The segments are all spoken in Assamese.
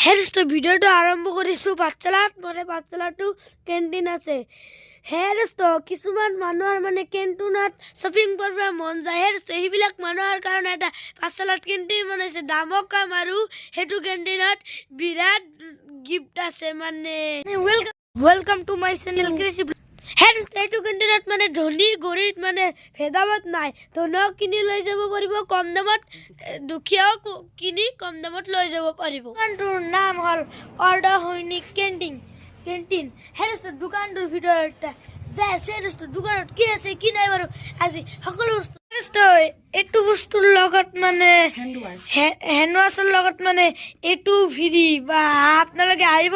হেৰস্ত ভিডিঅ'টো আৰম্ভ কৰিছোঁ পাঠশালাত পাঠশালাটো কেণ্টিন আছে হেৰস্ত কিছুমান মানুহৰ কেণ্টিনত শ্বপিং কৰিব মন যায় হেৰস্ত সেইবিলাক মানুহৰ কাৰণে এটা পাঠশালাত কেণ্টিন বনাইছে দামৰ কাম আৰু সেইটো কেণ্টিনত বিৰাট গিফ্ট আছে ওয়েলকাম টু মাই চেনেল কৃষি হেৰস্ত এইটো কেণ্টিনত ধনী গৰীব ভেদাভেদ নাই ধনীও কিনি লৈ যাব পাৰিব কম দামত দুখীয়াও কিনি কম দামত লৈ যাব পাৰিব দোকানটোৰ নাম হ'ল অৰ্ধ সৈনিক কেণ্টিন হেৰস্ত দোকানটোৰ ভিতৰত হেৰস্ত দোকানত কি আছে কি নাই বাৰু আজি সকলো বস্তু হেৰস্ত এইটো বস্তুৰ লগত হেণ্ড ৱাছৰ লগত এইটো ফ্ৰী বা আপোনালোকে আহিব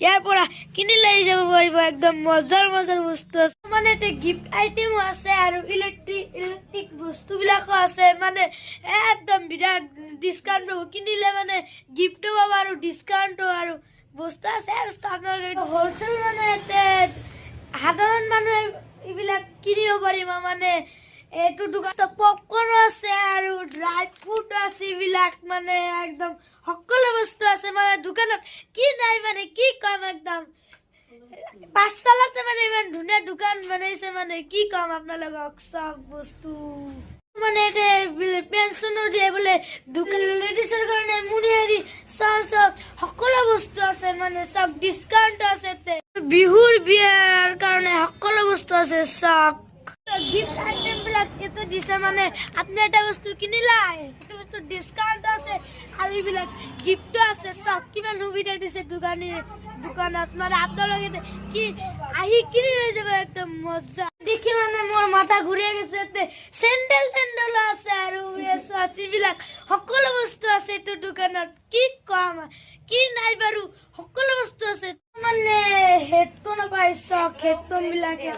ইয়াৰ পৰা কিনি লৈ যাব পাৰিব একদম মজাৰ বস্তু আছে এটা গিফট আইটেমো আছে আৰু ইলেক্ট্ৰিক বস্তুবিলাকো আছে একদম বিৰাট ডিছকাউণ্ট কিনিলে গিফ্টো পাব আৰু ডিছকাউণ্টো আৰু বস্তু আছে আপোনালোকে হ'লচেল সাধাৰণ মানুহে এইবিলাক কিনিব পাৰিব এইটো দোকানত পপকৰ্ণ আছে আৰু ড্ৰাই ফ্ৰুট আছে এইবিলাক একদম সকলো বস্তু আছে দোকানত কি নাই কি কম একদম পাঠশালাতে ইমান ধুনীয়া দোকান বনাইছে কি কম আপোনালোকক চব বস্তু পেঞ্চনো দিয়ে বোলে দোকান লেডিজৰ কাৰণে মুড়ি চব সকলো বস্তু আছে চব ডিছকাউণ্ট আছে বিহুৰ বিয়াৰ কাৰণে সকলো বস্তু আছে চব গিফট আইটেম বিলাক এটা দিছে আপনি এটা বস্তু কিনিলা সেইটো বস্তু ডিছকাউণ্ট আছে আৰু এইবিলাক গিফটো আছে চব কিমান সুবিধা দিছে দোকানত আপোনালোকে কি আহি কিনি লৈ যাব একদম মজা দেখি মোৰ মাথা ঘূৰি গৈছে চেণ্ডেল আছে আৰু এইবিলাক সকলো বস্তু আছে এইটো দোকানত কি কম কি নাই বাৰু সকলো বস্তু আছে হেডফোন পাই চক হেডফোন বিলাকে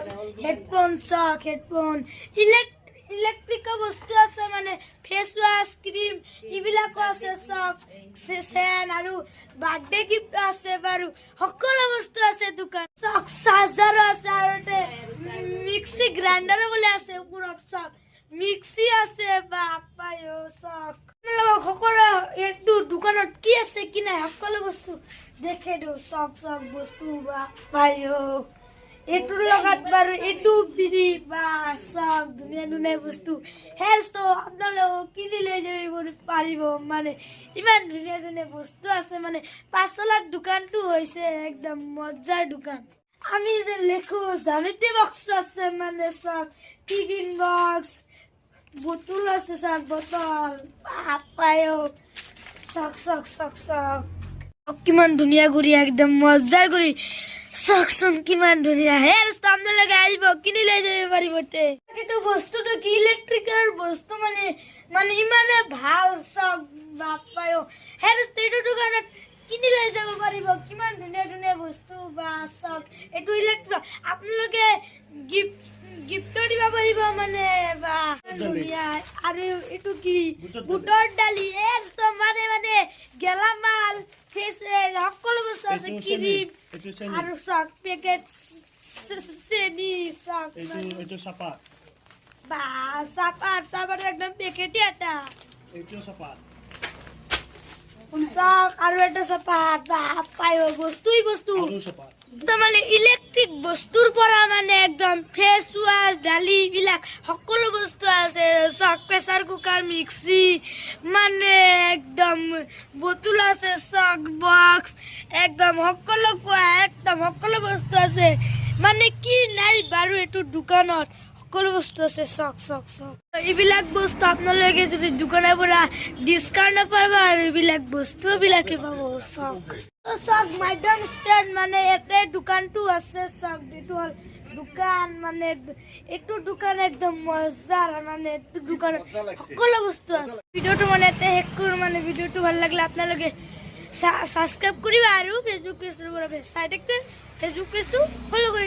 হেডফোন ইলেক্ট্ৰিকৰ বস্তু আছে ফেচ ৱাছ ক্ৰীম এইবিলাকো আছে চব চেন আৰু বাৰ্থডে গিফ্ট আছে বাৰু সকলো বস্তু আছে দোকান চক চাৰ্জাৰো আছে আৰু মিক্সি গ্ৰাইণ্ডাৰো বোলে আছে ওপৰত চক মিক্সি আছে বাপাই চক সকলো এইটো দোকানত কি আছে কি নাই সকলো বস্তু দেখে দিওঁ চক বস্তু বাপাই এইটোৰ লগত বাৰু এইটো ফ্ৰী বা চব ধুনীয়া বস্তু হেৰস্ত আপোনালোক কিনি লৈ যাব পাৰিব ইমান ধুনীয়া বস্তু আছে পাঠশালাৰ দোকানটো হৈছে একদম মজাৰ দোকান আমি যে লেখো জ্যামিতি বক্স আছে চব টিফিন বক্স বোতল আছে চব বটল বাপাই চক কিমান ধুনীয়া কৰি একদম মজাৰ কৰি চকচোন কিমান ধুনীয়া হেৰস্ত আপোনালোকে আহিব কিনি লৈ যাব পাৰিব এইটো বস্তুটো কি ইলেক্ট্ৰিকৰ বস্তু ইমানে ভাল চক বাপাই হেৰস্ত এইটো দোকানত কিনি লৈ যাব পাৰিব কিমান ধুনীয়া বস্তু বা চক এইটো ইলেক্ট্ৰিক আপোনালোকে গিফ্টো দিব পাৰিব বা ধুনীয়া আৰু এইটো কি বুটৰ দালি একদম গেলামাল সকলো বস্তু আছে ক্ৰীম আৰু চক পেকেট চেনি চক চাপাত একদম পেকেটে এটা চক আৰু এটা চাপাত বাপাই বস্তু ইলেক্ট্ৰিক বস্তুৰ পৰা একদম ফেচ ৱাছ দালি এইবিলাক সকলো বস্তু আছে চক প্ৰেচাৰ কুকাৰ মিক্সি একদম বোতল আছে চক বক্স একদম সকলো বস্তু আছে কি নাই বাৰু এইটো দোকানত সকলো বস্তু আছে চক এইবিলাক বস্তু আপোনালোকে যদি দোকানৰ পৰা ডিছকাউণ্ট নাপাব আৰু এইবিলাক বস্তুবিলাকে পাব চক মাধ্যম ষ্টেণ্ড ইয়াতে দোকানটো আছে চক এইটো হ'ল দোকান এইটো দোকান একদম মজাৰ দোকানত সকলো বস্তু আছে ভিডিঅ'টো ইয়াতে শেষ কৰোঁ ভিডিঅ'টো ভাল লাগিলে আপোনালোকে ছাবস্ক্ৰাইব কৰিবা আৰু ফেচবুক পেজটোৰ পৰা চাই থাকিলে ফেচবুক পেজটো ফ'ল' কৰি